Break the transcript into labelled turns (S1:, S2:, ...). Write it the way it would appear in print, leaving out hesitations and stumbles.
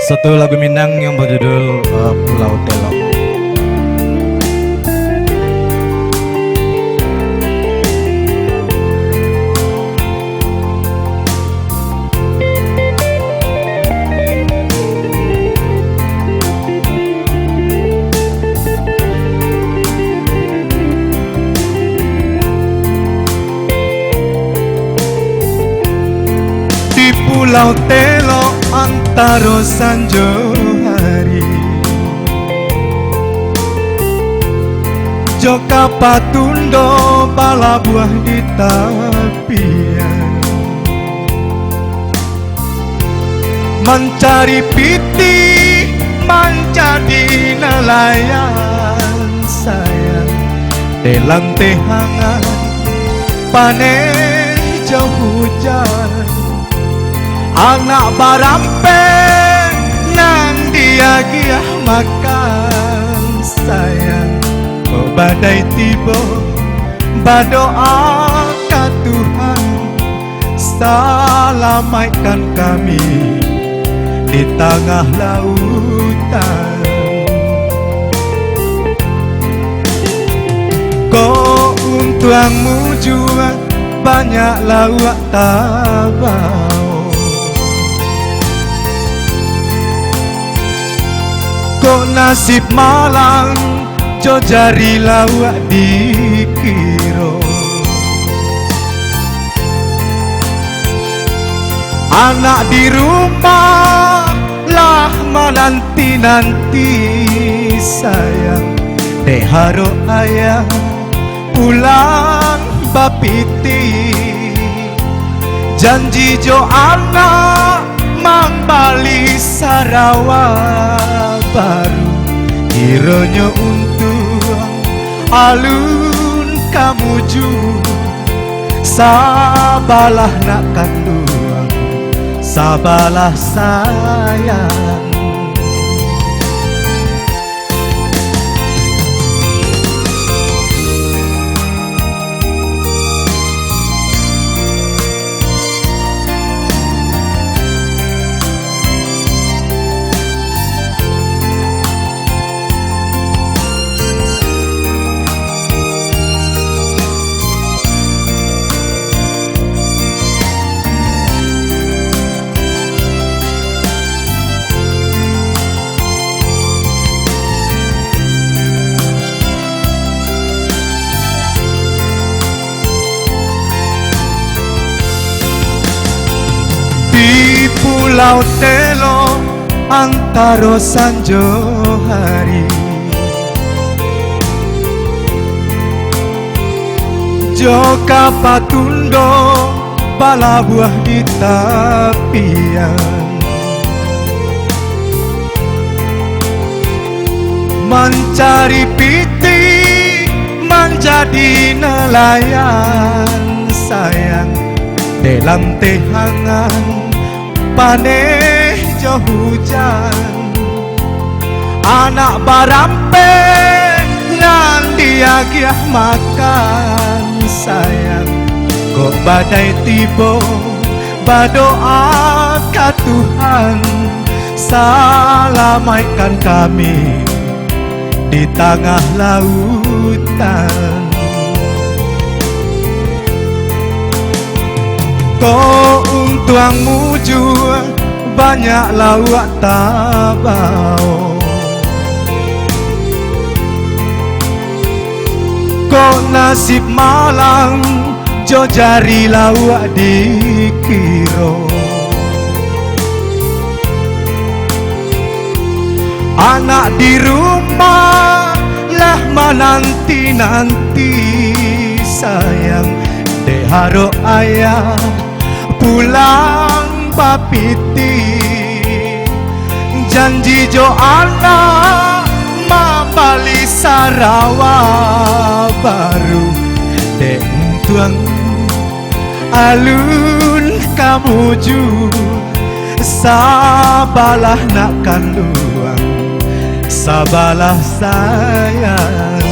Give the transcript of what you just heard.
S1: Satu lagu Minang yang berjudul Pulau Telok. Di Pulau Telok antaro sanjo hari, joka patundo bala buah di tapian, mencari piti menjadi nelayan sayang, telang tehangan panen jauh hujan. Anak barampe nang dia giah makan sayang, badai tiba berdoa ke Tuhan, selamatkan kami di tengah lautan. Kau untuangmu juga banyak lawak tabau, kok nasib malang jo jari lawak dikiro. Anak di rumah lah menanti-nanti sayang, deh haro ayah pulang bapiti, janji jo anak membali Sarawak baru, kiranya untuk alun kamu ju, sabalah nak kandung, sabalah sayang. Pulau Telok antaro sanjo hari, joka patundo bala buah di tapian, mencari piti menjadi nelayan sayang, dalam tehangan paneh jauh hujan. Anak barampe nan dia giah makan sayang, kok badai tiba berdoa ke Tuhan, selamatkan kami di tengah lautan. Kau untuangmu juga banyak lawak tabau, kau nasib malang jo jari lawak dikiro. Anak di rumah lah menanti-nanti sayang, deh haro ayah pulang bapiti, janji jo anak membali Sarawak baru, deh tuang alun kamu ju, sabalah nak kandung, sabalah sayang.